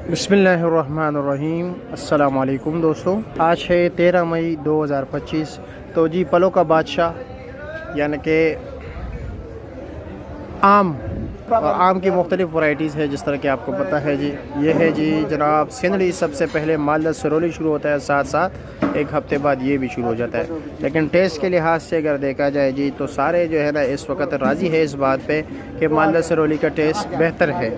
बिस्मिल्लाहिर्रहमानिर्रहीम। अस्सलाम वालेकुम दोस्तों, आज है 13 मई 2025। तो जी फलों का बादशाह यानी कि आम की मुख्तलिफ़ वैराइटीज़ है। जिस तरह कि आपको पता है जी, ये है जी जनाब सिंधली। सबसे पहले मालदा सरोली शुरू होता है, साथ साथ एक हफ्ते बाद ये भी शुरू हो जाता है। लेकिन टेस्ट के लिहाज से अगर देखा जाए जी तो सारे जो है ना इस वक्त राज़ी है इस बात पे कि मालदा सरोली का टेस्ट बेहतर है।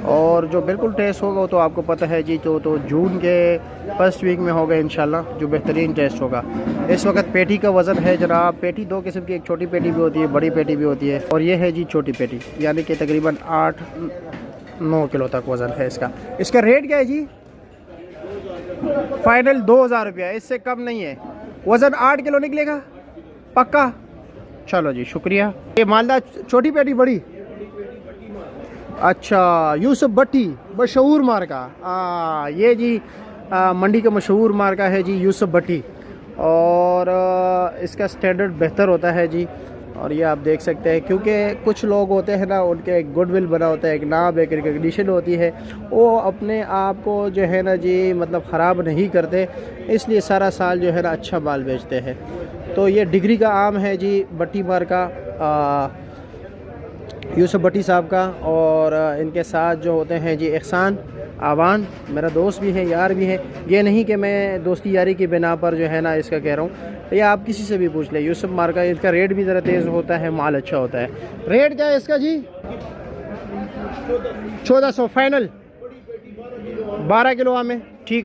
और जो बिल्कुल टेस्ट होगा वो तो आपको पता है जी, तो जून के फर्स्ट वीक में होगा इंशाल्लाह, जो बेहतरीन टेस्ट होगा। इस वक्त पेटी का वज़न है जनाब, पेटी दो किस्म की, एक छोटी पेटी भी होती है, बड़ी पेटी भी होती है, और ये है जी छोटी पेटी, यानी कि तकरीबन 8-9 किलो तक वज़न है इसका। इसका रेट क्या है जी? फाइनल 2000 रुपया, इससे कम नहीं है। वज़न 8 किलो निकलेगा पक्का? चलो जी शुक्रिया। ये मालदा छोटी पेटी बड़ी, अच्छा यूसुफ भट्टी मशहूर मार्का। ये जी मंडी का मशहूर मार्का है जी यूसुफ भट्टी, और इसका स्टैंडर्ड बेहतर होता है जी। और ये आप देख सकते हैं, क्योंकि कुछ लोग होते हैं ना, उनके एक गुडविल बना होता है, एक नाम, एक रिकग्निशन होती है, वो अपने आप को जो है ना जी मतलब ख़राब नहीं करते, इसलिए सारा साल जो है ना अच्छा माल बेचते हैं। तो ये डिग्री का आम है जी, भट्टी मार्का, यूसुफ भट्टी साहब का। और इनके साथ जो होते हैं जी एहसान आवान, मेरा दोस्त भी है, यार भी है। ये नहीं कि मैं दोस्ती यारी की बिना पर जो है ना इसका कह रहा हूँ, ये आप किसी से भी पूछ लें। यूसुफ मार्का, इसका रेट भी ज़रा तेज़ होता है, माल अच्छा होता है। रेट क्या है इसका जी? 1400 फाइनल, 12 किलो आम है। ठीक